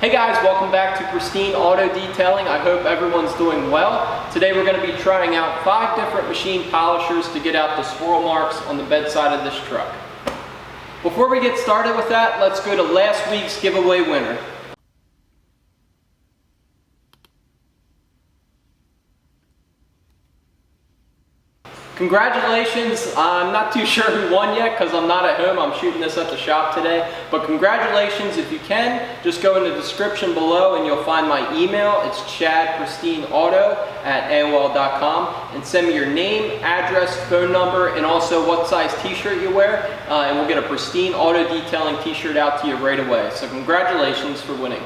Hey guys, welcome back to Pristine Auto Detailing. I hope everyone's doing well. Today we're going to be trying out 5 different machine polishers to get out the swirl marks on the bedside of this truck. Before we get started with that, let's go to last week's giveaway winner. Congratulations. I'm not too sure who won yet because I'm not at home. I'm shooting this at the shop today. But congratulations. If you can, just go in the description below and you'll find my email. It's chadpristineauto@aol.com, and send me your name, address, phone number, and also what size t-shirt you wear, and we'll get a Pristine Auto Detailing t-shirt out to you right away. So congratulations for winning.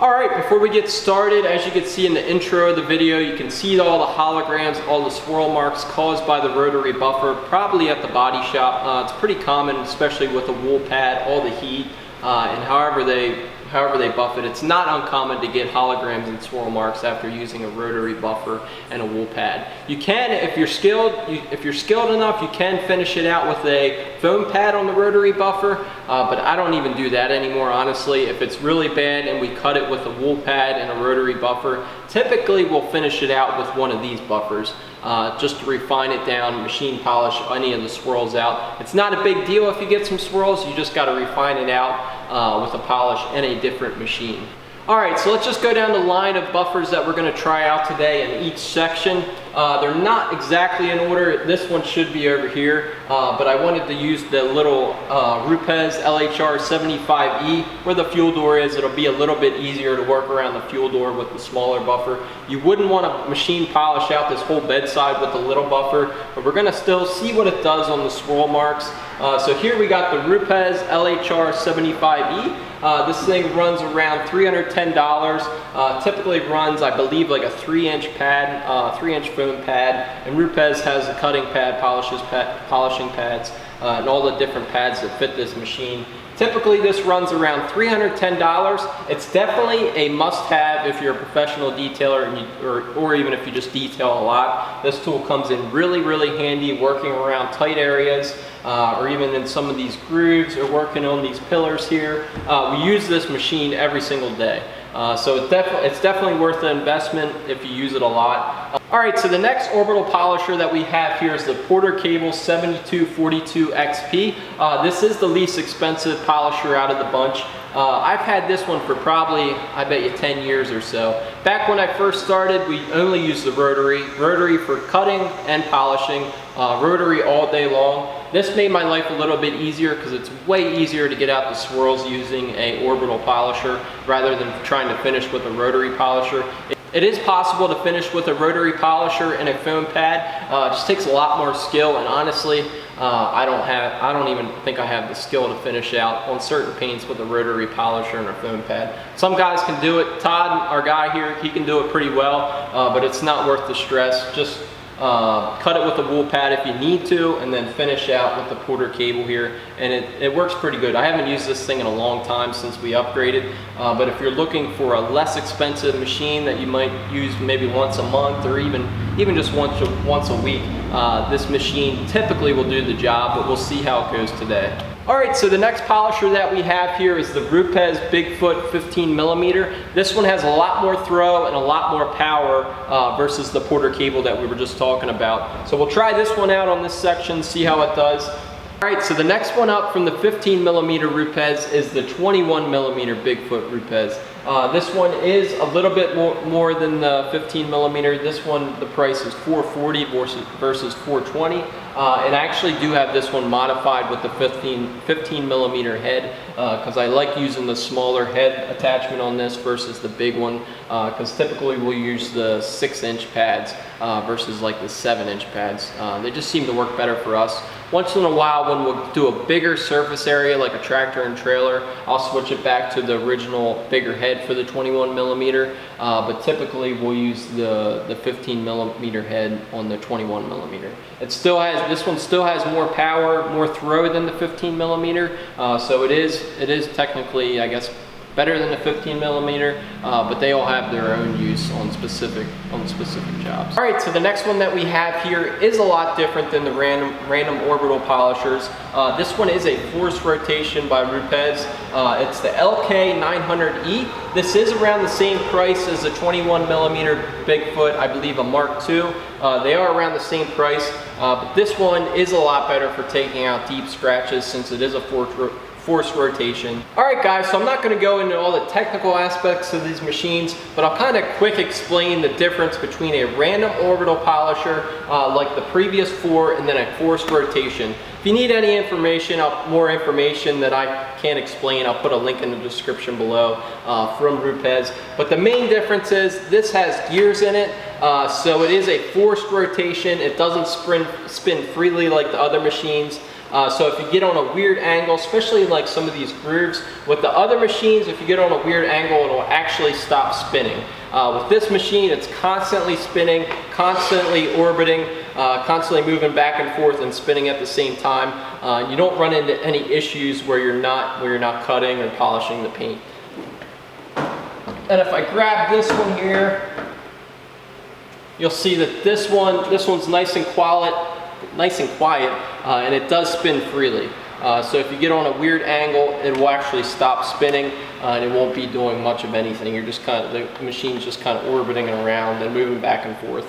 Alright, before we get started, as you can see in the intro of the video, you can see all the holograms, all the swirl marks caused by the rotary buffer, probably at the body shop. It's pretty common, especially with a wool pad, all the heat, and however they buff it. It's not uncommon to get holograms and swirl marks after using a rotary buffer and a wool pad. You can, if you're skilled enough, you can finish it out with a foam pad on the rotary buffer, but I don't even do that anymore, honestly. If it's really bad and we cut it with a wool pad and a rotary buffer, typically we'll finish it out with one of these buffers, just to refine it down, machine polish any of the swirls out. It's not a big deal if you get some swirls, you just got to refine it out with a polish and a different machine. Alright, so let's just go down the line of buffers that we're going to try out today in each section. They're not exactly in order. This one should be over here, but I wanted to use the little Rupes LHR 75E where the fuel door is. It'll be a little bit easier to work around the fuel door with the smaller buffer. You wouldn't want to machine polish out this whole bedside with the little buffer, but we're going to still see what it does on the swirl marks. So here we got the Rupes LHR 75E. This thing runs around $310. Typically runs, I believe, like a 3-inch pad, 3-inch foam pad. And Rupes has a cutting pad, polishing pads, and all the different pads that fit this machine. Typically this runs around $310. It's definitely a must-have if you're a professional detailer or even if you just detail a lot. This tool comes in really handy working around tight areas, or even in some of these grooves, or working on these pillars here. We use this machine every single day. So it's definitely worth the investment if you use it a lot. Alright, so the next orbital polisher that we have here is the Porter Cable 7242 XP. This is the least expensive polisher out of the bunch. I've had this one for probably, I bet you, 10 years or so. Back when I first started, we only used the rotary for cutting and polishing, rotary all day long. This made my life a little bit easier because it's way easier to get out the swirls using a orbital polisher rather than trying to finish with a rotary polisher. It is possible to finish with a rotary polisher and a foam pad. It just takes a lot more skill, and honestly, I don't even think I have the skill to finish out on certain paints with a rotary polisher and a foam pad. Some guys can do it. Todd, our guy here, he can do it pretty well, but it's not worth the stress. Just cut it with a wool pad if you need to, and then finish out with the Porter Cable here, and it works pretty good. I haven't used this thing in a long time since we upgraded, but if you're looking for a less expensive machine that you might use maybe once a month or even just once a week, this machine typically will do the job, but we'll see how it goes today. Alright, so the next polisher that we have here is the Rupes Bigfoot 15mm. This one has a lot more throw and a lot more power versus the Porter Cable that we were just talking about. So we'll try this one out on this section, see how it does. Alright, so the next one up from the 15mm Rupes is the 21mm Bigfoot Rupes. This one is a little bit more than the 15mm. This one, the price is $440 versus $420. And I actually do have this one modified with the 15mm head because I like using the smaller head attachment on this versus the big one, because typically we'll use the 6-inch pads versus like the 7-inch pads. They just seem to work better for us. Once in a while, when we'll do a bigger surface area like a tractor and trailer, I'll switch it back to the original bigger head for the 21mm, but typically we'll use the 15mm head on the 21mm. This one still has more power, more throw than the 15mm, so it is technically, I guess, better than the 15 millimeter, but they all have their own use on specific jobs. All right, so the next one that we have here is a lot different than the random orbital polishers. This one is a forced rotation by Rupes. It's the LK900E. This is around the same price as the 21 millimeter Bigfoot, I believe a Mark II. They are around the same price, but this one is a lot better for taking out deep scratches since it is a forced rotation. All right guys, so I'm not going to go into all the technical aspects of these machines, but I'll kind of quick explain the difference between a random orbital polisher like the previous four and then a forced rotation. If you need any information, more information that I can't explain, I'll put a link in the description below from Rupes. But the main difference is this has gears in it, so it is a forced rotation. It doesn't spin freely like the other machines. So if you get on a weird angle, especially in like some of these grooves, with the other machines, if you get on a weird angle, it'll actually stop spinning. With this machine, it's constantly spinning, constantly orbiting, constantly moving back and forth and spinning at the same time. You don't run into any issues where you're not cutting or polishing the paint. And if I grab this one here, you'll see that this one's nice and quiet, and it does spin freely. So if you get on a weird angle, it will actually stop spinning, and it won't be doing much of anything. You're just the machine's just kind of orbiting around and moving back and forth.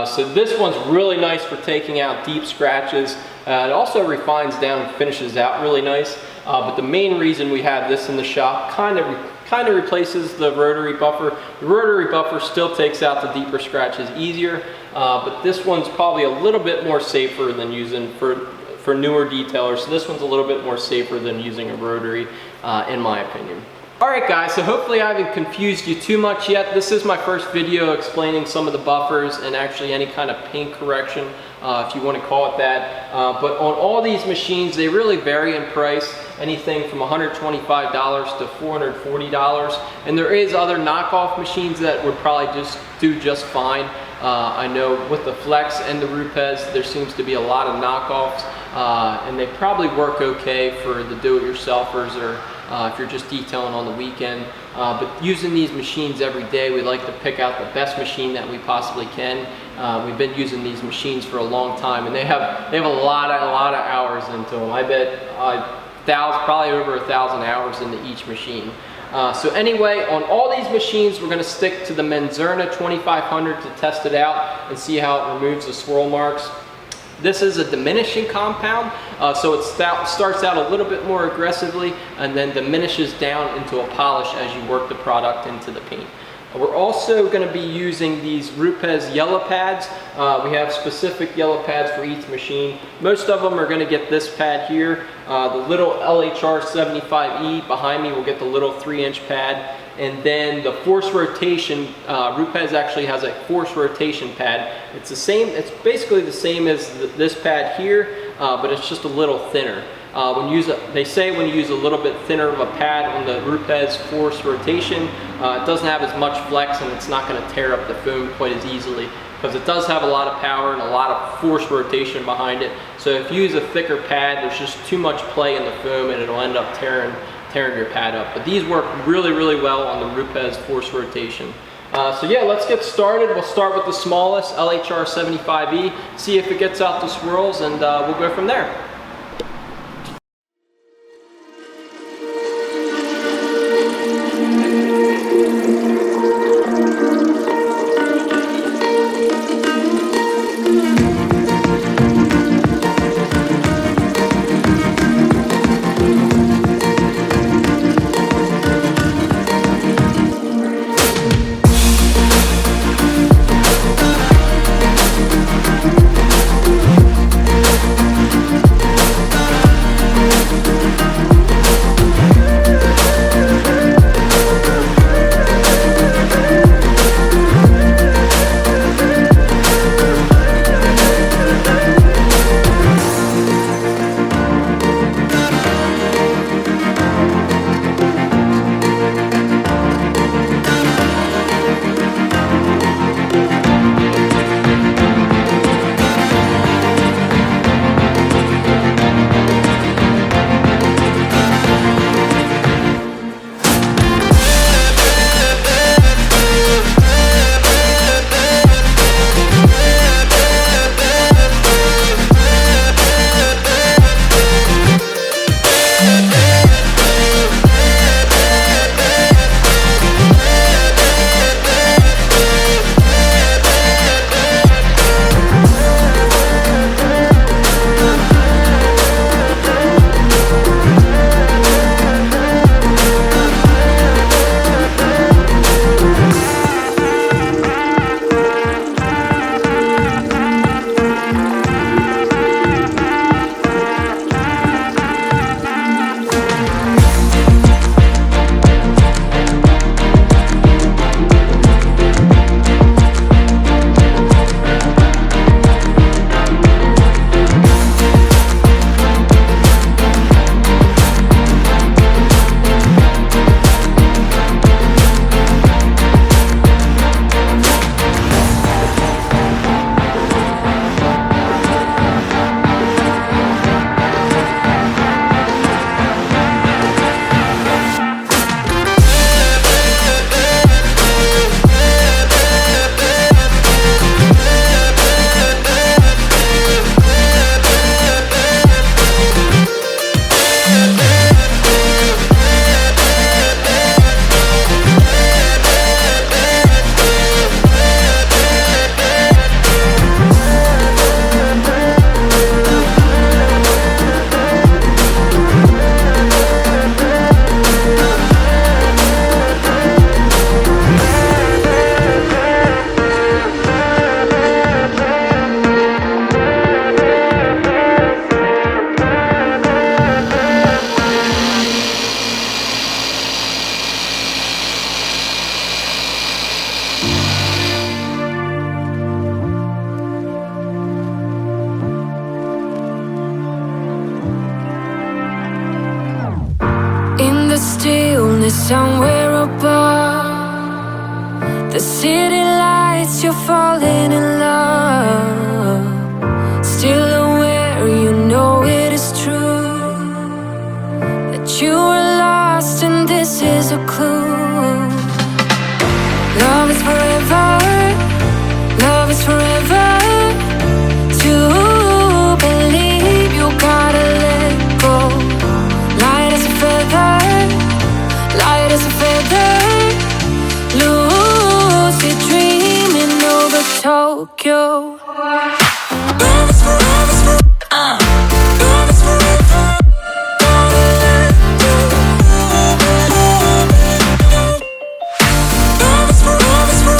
So this one's really nice for taking out deep scratches. It also refines down and finishes out really nice. But the main reason we have this in the shop kind of replaces the rotary buffer. The rotary buffer still takes out the deeper scratches easier, but this one's probably a little bit more safer than using for newer detailers. So this one's a little bit more safer than using a rotary, in my opinion. Alright guys, so hopefully I haven't confused you too much yet. This is my first video explaining some of the buffers and actually any kind of paint correction, if you want to call it that. But on all these machines, they really vary in price, anything from $125 to $440. And there is other knockoff machines that would probably just do just fine. I know with the Flex and the Rupes, there seems to be a lot of knockoffs, and they probably work okay for the do-it-yourselfers or if you're just detailing on the weekend. But using these machines every day, we like to pick out the best machine that we possibly can. We've been using these machines for a long time, and they have a lot of hours into them. I bet probably over 1,000 hours into each machine. So anyway, on all these machines, we're going to stick to the Menzerna 2500 to test it out and see how it removes the swirl marks. This is a diminishing compound, so it starts out a little bit more aggressively and then diminishes down into a polish as you work the product into the paint. We're also going to be using these Rupes yellow pads. We have specific yellow pads for each machine. Most of them are going to get this pad here. The little LHR 75E behind me will get the little 3-inch pad. And then the force rotation, Rupes actually has a force rotation pad. It's the same, it's basically the same as this pad here, but it's just a little thinner. They say when you use a little bit thinner of a pad on the Rupes force rotation, it doesn't have as much flex and it's not going to tear up the foam quite as easily, because it does have a lot of power and a lot of force rotation behind it. So if you use a thicker pad, there's just too much play in the foam and it'll end up tearing your pad up. But these work really well on the Rupes force rotation. So yeah, let's get started. We'll start with the smallest, LHR 75E, see if it gets out the swirls, and we'll go from there. stillness somewhere above. The city lights, you're falling in love. Still aware, you know it is true that you were lost and this is a clue. Love is forever, love is forever. To believe you gotta let go. Light as a feather, light as a feather. Lucid dreaming over Tokyo. Love is forever, love is forever. Gotta let go. Love is forever,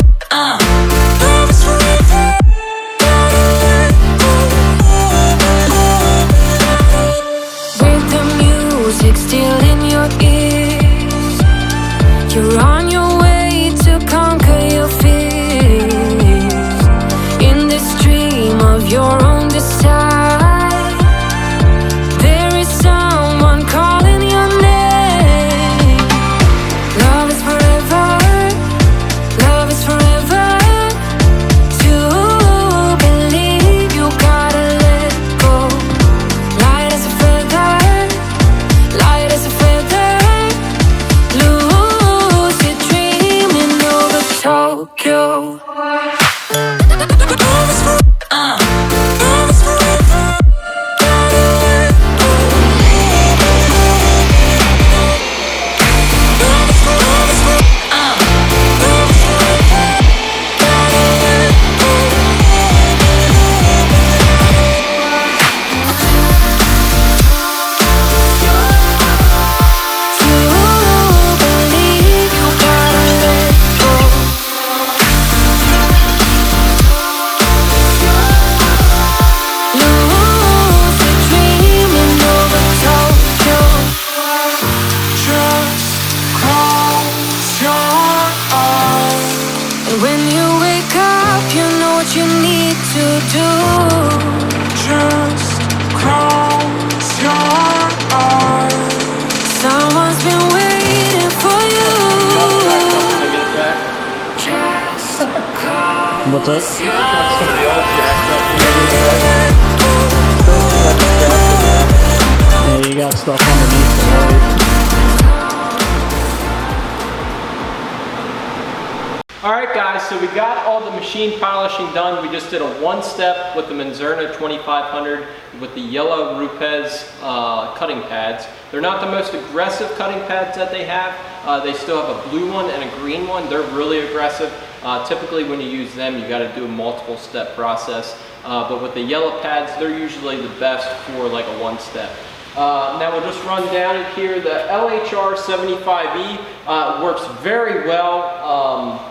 love is forever. Gotta let go. With the music still in your ears, you're on your way to conquer your fears. In this dream of your own desire, there is someone calling your name. Love is forever, love is forever. To believe you gotta let go. Light as a feather, light as a feather. Lucid dreaming over Tokyo. Love is forever, gotta let go. Love is forever, love is forever, gotta let go. To believe you gotta let go. Lucid dreaming over Tokyo. Just close your eyes, and when you wake up, you know what you need to do. Just close your eyes. Someone's been waiting for you. Just close What's up? your eyes. Yeah, you got stuff underneath the light. Alright guys, so we got all the machine polishing done. We just did a one step with the Menzerna 2500 with the yellow Rupes cutting pads. They're not the most aggressive cutting pads that they have. They still have a blue one and a green one. They're really aggressive. Typically when you use them, you got to do a multiple step process. But with the yellow pads, they're usually the best for like a one step. Now we'll just run down it here. The LHR 75E works very well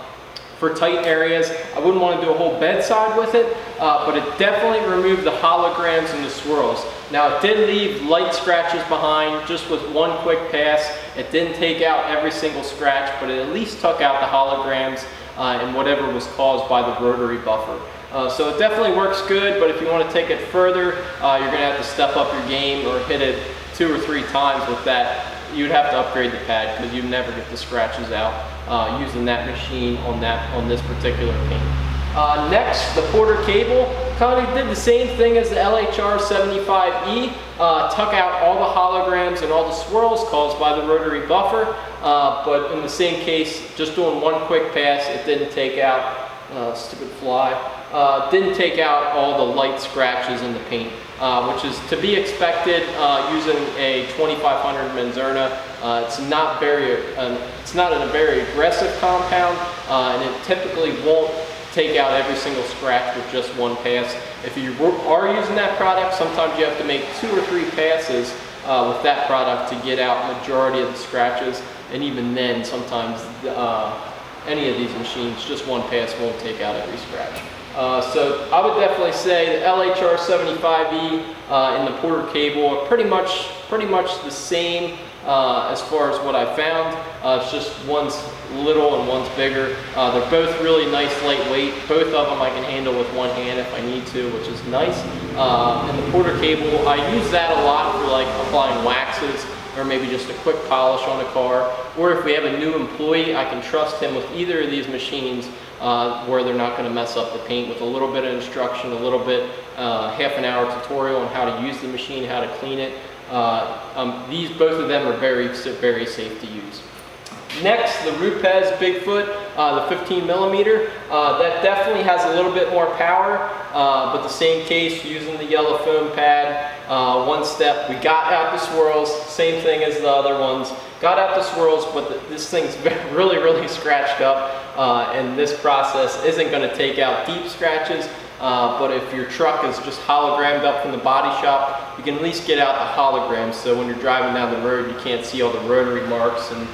for tight areas. I wouldn't want to do a whole bedside with it, but it definitely removed the holograms and the swirls. Now it did leave light scratches behind just with one quick pass. It didn't take out every single scratch, but it at least took out the holograms and whatever was caused by the rotary buffer. So it definitely works good, but if you want to take it further, you're going to have to step up your game or hit it 2 or 3 times with that. You'd have to upgrade the pad because you'd never get the scratches out using that machine on this particular paint. Next, the Porter cable kind of did the same thing as the LHR 75E, took out all the holograms and all the swirls caused by the rotary buffer, but in the same case, just doing one quick pass, it didn't take out, stupid fly, didn't take out all the light scratches in the paint, which is to be expected using a 2500 Menzerna. It's not in a very aggressive compound, and it typically won't take out every single scratch with just one pass. If you are using that product, sometimes you have to make 2 or 3 passes with that product to get out majority of the scratches, and even then sometimes any of these machines, just one pass won't take out every scratch. So I would definitely say the LHR 75E and the Porter cable are pretty much the same as far as what I found. It's just one's little and one's bigger. They're both really nice, lightweight. Both of them I can handle with one hand if I need to, which is nice. And the Porter cable, I use that a lot for like applying waxes or maybe just a quick polish on a car. Or if we have a new employee, I can trust him with either of these machines where they're not going to mess up the paint with a little bit of instruction, a little bit, half an hour tutorial on how to use the machine, how to clean it. Both of them are very safe to use. Next, the Rupes Bigfoot, the 15 millimeter. That definitely has a little bit more power, but the same case, using the yellow foam pad. One step, we got out the swirls, same thing as the other ones. Got out the swirls, but this thing's really scratched up, and this process isn't going to take out deep scratches. But if your truck is just hologrammed up from the body shop, you can at least get out the holograms, so when you're driving down the road, you can't see all the rotary marks and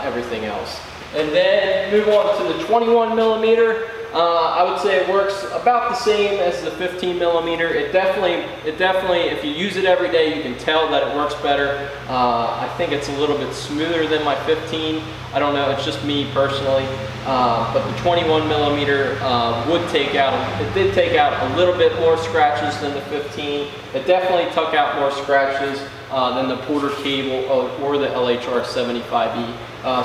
everything else. And then move on to the 21 millimeter. I would say it works about the same as the 15 millimeter. It definitely, if you use it every day, you can tell that it works better. I think it's a little bit smoother than my 15. I don't know, it's just me personally. But the 21 millimeter did take out a little bit more scratches than the 15. It definitely took out more scratches than the Porter cable or the LHR 75E.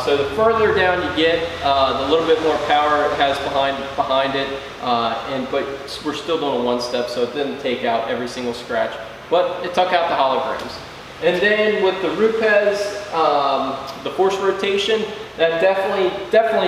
So the further down you get, the little bit more power it has behind it, but we're still doing a one step, so it didn't take out every single scratch, but it took out the holograms. And then with the Rupes, the force rotation, that definitely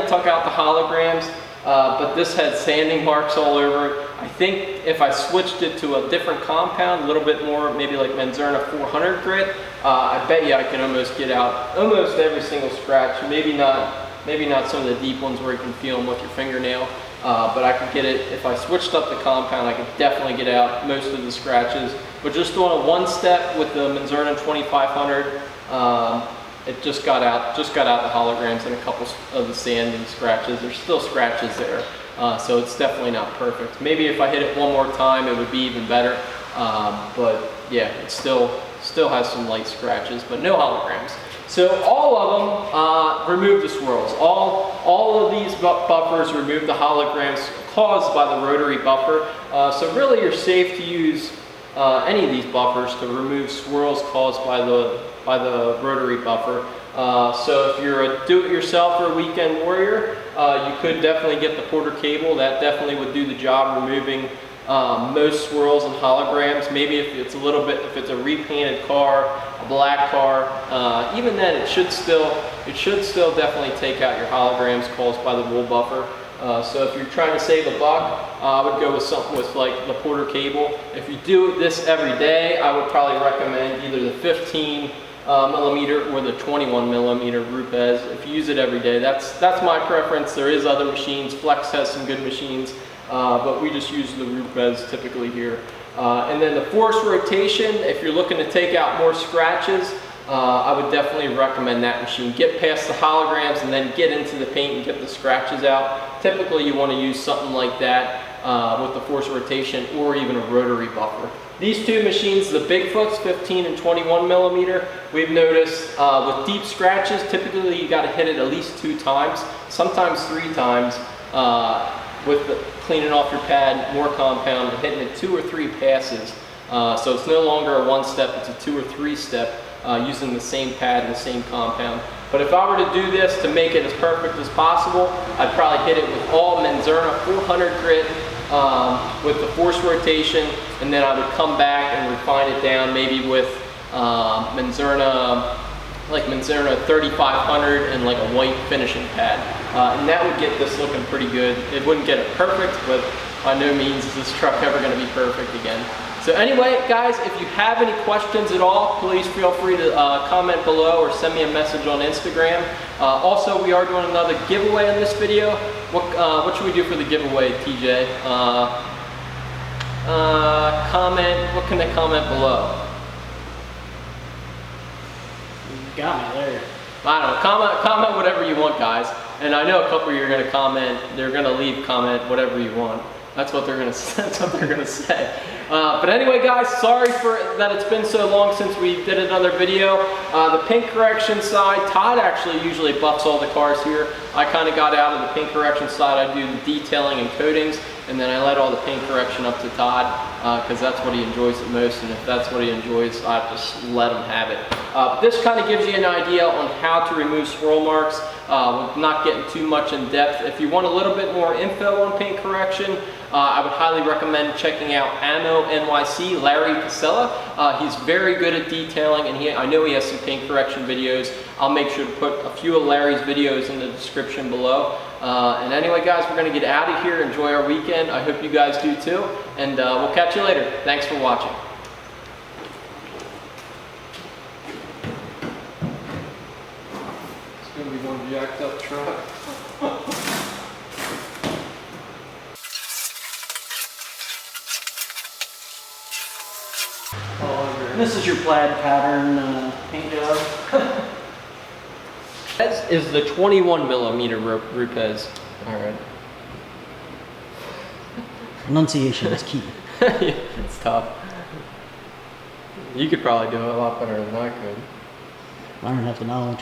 took out the holograms, but this had sanding marks all over it. I think if I switched it to a different compound, a little bit more, maybe like Menzerna 400 grit, I bet you I can almost get out almost every single scratch. Maybe not some of the deep ones where you can feel them with your fingernail, but I could get it. If I switched up the compound, I could definitely get out most of the scratches. But just doing a one step with the Menzerna 2500, it just got out the holograms and a couple of the sanding scratches. There's still scratches there, so it's definitely not perfect. Maybe if I hit it one more time, it would be even better. But yeah, it still has some light scratches, but no holograms. So all of them remove the swirls. All of these buffers remove the holograms caused by the rotary buffer. So really, you're safe to use any of these buffers to remove swirls caused by the rotary buffer. So if you're a do-it-yourself or a weekend warrior, you could definitely get the Porter cable. That definitely would do the job removing most swirls and holograms. Maybe if it's a repainted car, a black car, even then it should still definitely take out your holograms caused by the wool buffer. So if you're trying to save a buck, I would go with something with like the Porter cable. If you do this every day, I would probably recommend either the 15 millimeter or the 21 millimeter Rupes. If you use it every day, that's my preference. There is other machines. Flex has some good machines, but we just use the Rupes typically here. And then the force rotation, if you're looking to take out more scratches, I would definitely recommend that machine. Get past the holograms and then get into the paint and get the scratches out. Typically you want to use something like that with the force rotation or even a rotary buffer. These two machines, the Bigfoots, 15 and 21 millimeter, we've noticed with deep scratches, typically you got to hit it at least 2 times, sometimes 3 times with cleaning off your pad, more compound, and hitting it 2 or 3 passes. So it's no longer a 1-step, it's a 2 or 3 step using the same pad and the same compound. But if I were to do this to make it as perfect as possible, I'd probably hit it with all Menzerna 400 grit with the force rotation, and then I would come back and refine it down maybe with Menzerna 3500 and like a white finishing pad. And that would get this looking pretty good. It wouldn't get it perfect, but by no means is this truck ever going to be perfect again. So anyway, guys, if you have any questions at all, please feel free to comment below or send me a message on Instagram. Also, we are doing another giveaway in this video. What should we do for the giveaway, TJ? Comment. What can they comment below? You got me there. I don't know. Comment whatever you want, guys. And I know a couple of you are going to comment. They're going to leave comment whatever you want. That's what they're going to. That's what they're going to say. But anyway, guys, sorry that it's been so long since we did another video. The paint correction side, Todd actually usually buffs all the cars here. I kind of got out of the paint correction side. I do the detailing and coatings, and then I let all the paint correction up to Todd because that's what he enjoys the most. And if that's what he enjoys, I just let him have it. But this kind of gives you an idea on how to remove swirl marks, with not getting too much in depth. If you want a little bit more info on paint correction, I would highly recommend checking out Ammo NYC, Larry Casella. He's very good at detailing, and I know he has some paint correction videos. I'll make sure to put a few of Larry's videos in the description below. And anyway, guys, we're going to get out of here. Enjoy our weekend. I hope you guys do too. And we'll catch you later. Thanks for watching. It's going to be one jacked up truck. This is your plaid pattern paint job. This is the 21 millimeter Rupes. All right. Enunciation is key. Yeah, it's tough. You could probably do it a lot better than I could. I don't have the knowledge.